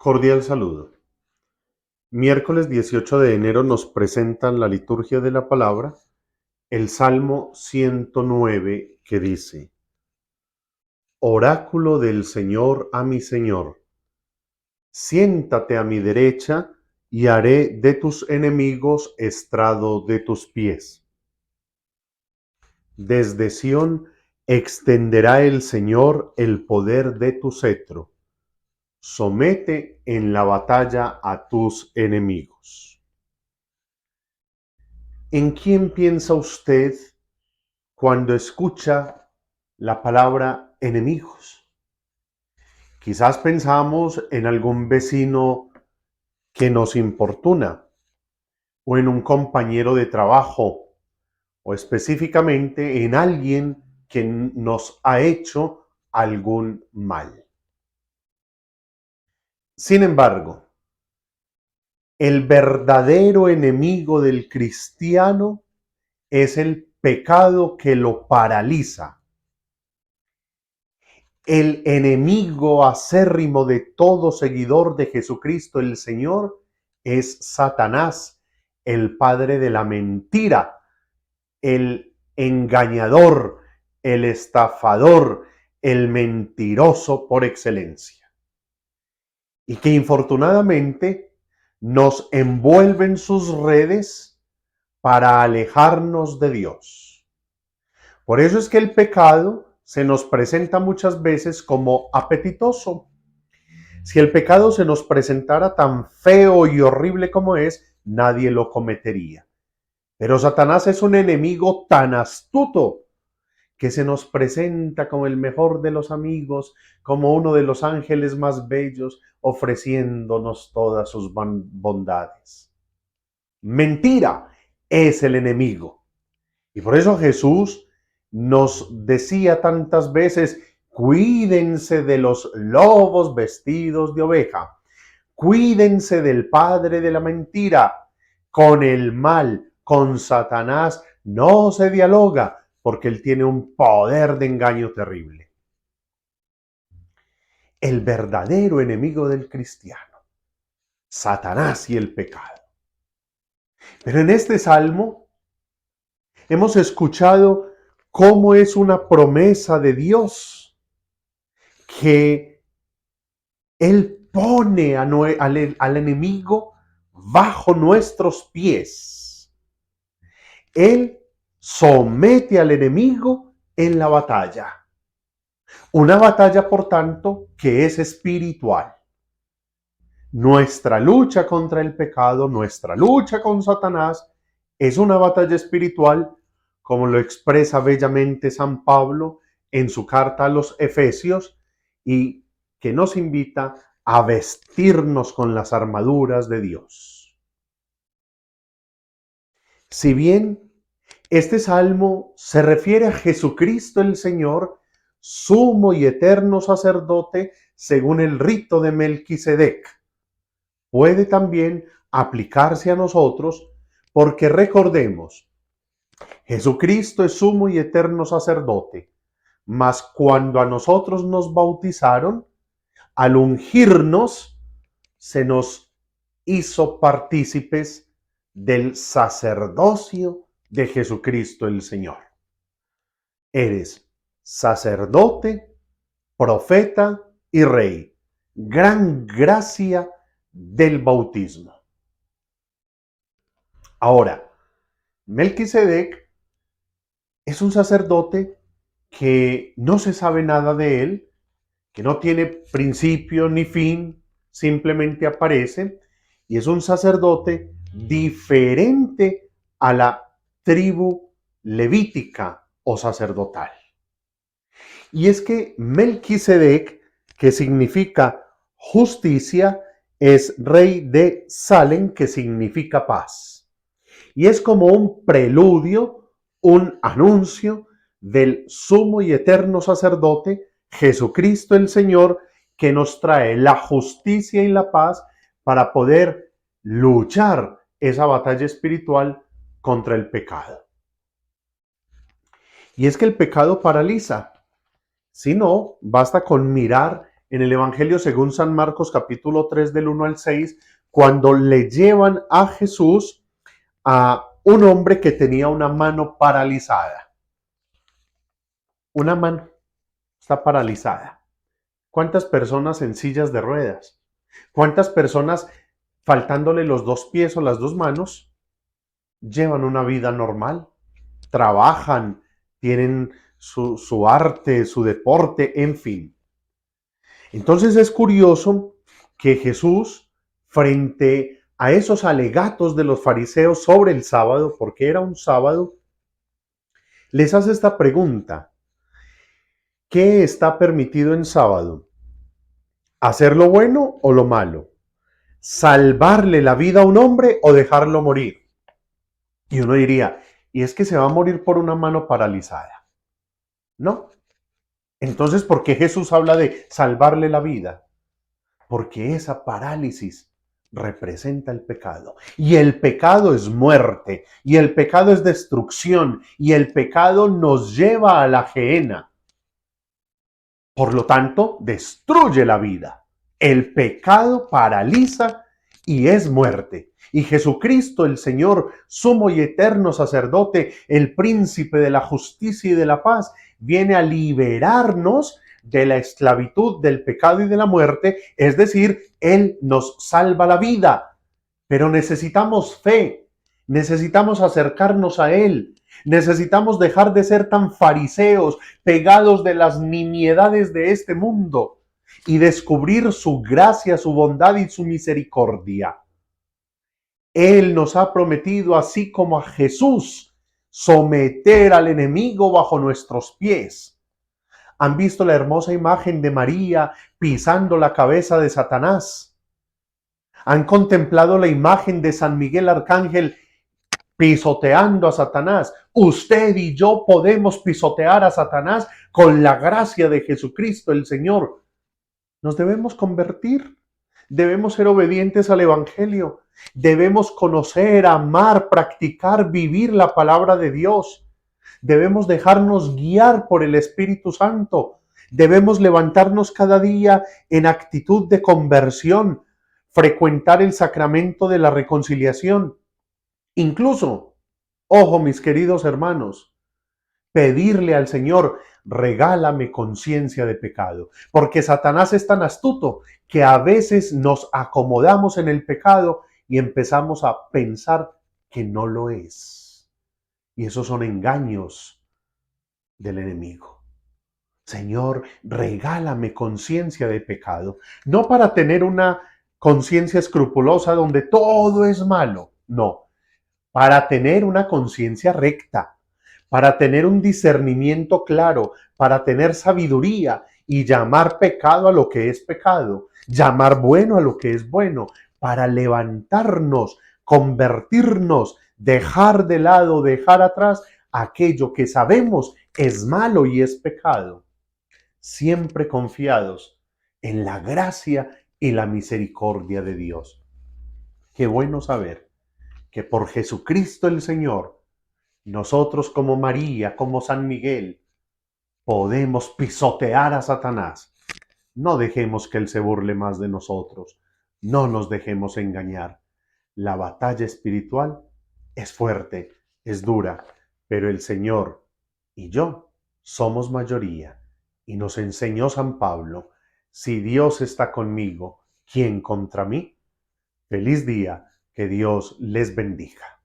Cordial saludo. Miércoles 18 de enero nos presentan la liturgia de la palabra, el Salmo 109 que dice: Oráculo del Señor a mi Señor, siéntate a mi derecha y haré de tus enemigos estrado de tus pies. Desde Sión extenderá el Señor el poder de tu cetro. Somete en la batalla a tus enemigos. ¿En quién piensa usted cuando escucha la palabra enemigos? Quizás pensamos en algún vecino que nos importuna, o en un compañero de trabajo, o específicamente en alguien que nos ha hecho algún mal. Sin embargo, el verdadero enemigo del cristiano es el pecado que lo paraliza. El enemigo acérrimo de todo seguidor de Jesucristo el Señor es Satanás, el padre de la mentira, el engañador, el estafador, el mentiroso por excelencia. Y que infortunadamente nos envuelve en sus redes para alejarnos de Dios. Por eso es que el pecado se nos presenta muchas veces como apetitoso. Si el pecado se nos presentara tan feo y horrible como es, nadie lo cometería. Pero Satanás es un enemigo tan astuto que se nos presenta como el mejor de los amigos, como uno de los ángeles más bellos, ofreciéndonos todas sus bondades. Mentira es el enemigo. Y por eso Jesús nos decía tantas veces: cuídense de los lobos vestidos de oveja, cuídense del padre de la mentira. Con el mal, con Satanás, no se dialoga, porque él tiene un poder de engaño terrible. El verdadero enemigo del cristiano, Satanás y el pecado. Pero en este salmo hemos escuchado cómo es una promesa de Dios que Él pone al enemigo bajo nuestros pies. Él somete al enemigo en la batalla. Una batalla, por tanto, que es espiritual. Nuestra lucha contra el pecado, nuestra lucha con Satanás, es una batalla espiritual, como lo expresa bellamente San Pablo en su carta a los Efesios, y que nos invita a vestirnos con las armaduras de Dios. Si bien este salmo se refiere a Jesucristo el Señor, sumo y eterno sacerdote según el rito de Melquisedec, puede también aplicarse a nosotros, porque recordemos, Jesucristo es sumo y eterno sacerdote, mas cuando a nosotros nos bautizaron, al ungirnos, se nos hizo partícipes del sacerdocio de Jesucristo el Señor. Eres sacerdote, profeta y rey. Gran gracia del bautismo. Ahora, Melquisedec es un sacerdote que no se sabe nada de él, que no tiene principio ni fin, simplemente aparece, y es un sacerdote diferente a la tribu levítica o sacerdotal. Y es que Melquisedec, que significa justicia, es rey de Salem, que significa paz. Y es como un preludio, un anuncio del sumo y eterno sacerdote, Jesucristo el Señor, que nos trae la justicia y la paz para poder luchar esa batalla espiritual contra el pecado. Y es que el pecado paraliza. Si no, basta con mirar en el Evangelio según San Marcos capítulo 3 del 1 al 6, cuando le llevan a Jesús a un hombre que tenía una mano paralizada. Una mano está paralizada. ¿Cuántas personas en sillas de ruedas? ¿Cuántas personas faltándole los dos pies o las dos manos llevan una vida normal? Trabajan, tienen su arte, su deporte, en fin. Entonces es curioso que Jesús, frente a esos alegatos de los fariseos sobre el sábado, porque era un sábado, les hace esta pregunta: ¿qué está permitido en sábado? ¿Hacer lo bueno o lo malo? ¿Salvarle la vida a un hombre o dejarlo morir? Y uno diría, ¿y es que se va a morir por una mano paralizada? No. Entonces, ¿por qué Jesús habla de salvarle la vida? Porque esa parálisis representa el pecado. Y el pecado es muerte, y el pecado es destrucción, y el pecado nos lleva a la gehenna. Por lo tanto, destruye la vida. El pecado paraliza y es muerte. Y Jesucristo, el Señor, sumo y eterno sacerdote, el príncipe de la justicia y de la paz, viene a liberarnos de la esclavitud del pecado y de la muerte, es decir, Él nos salva la vida. Pero necesitamos fe, necesitamos acercarnos a Él, necesitamos dejar de ser tan fariseos, pegados de las nimiedades de este mundo y descubrir su gracia, su bondad y su misericordia. Él nos ha prometido, así como a Jesús, someter al enemigo bajo nuestros pies. ¿Han visto la hermosa imagen de María pisando la cabeza de Satanás? ¿Han contemplado la imagen de San Miguel Arcángel pisoteando a Satanás? Usted y yo podemos pisotear a Satanás con la gracia de Jesucristo el Señor. Nos debemos convertir, debemos ser obedientes al Evangelio, debemos conocer, amar, practicar, vivir la palabra de Dios. Debemos dejarnos guiar por el Espíritu Santo. Debemos levantarnos cada día en actitud de conversión, frecuentar el sacramento de la reconciliación. Incluso, ojo mis queridos hermanos, pedirle al Señor, regálame conciencia de pecado, porque Satanás es tan astuto que a veces nos acomodamos en el pecado y empezamos a pensar que no lo es. Y esos son engaños del enemigo. Señor, regálame conciencia de pecado, no para tener una conciencia escrupulosa donde todo es malo, no, para tener una conciencia recta, para tener un discernimiento claro, para tener sabiduría y llamar pecado a lo que es pecado, llamar bueno a lo que es bueno, para levantarnos, convertirnos, dejar de lado, dejar atrás aquello que sabemos es malo y es pecado, siempre confiados en la gracia y la misericordia de Dios. Qué bueno saber que por Jesucristo el Señor, nosotros como María, como San Miguel, podemos pisotear a Satanás. No dejemos que Él se burle más de nosotros. No nos dejemos engañar. La batalla espiritual es fuerte, es dura, pero el Señor y yo somos mayoría. Y nos enseñó San Pablo, si Dios está conmigo, ¿quién contra mí? Feliz día, que Dios les bendiga.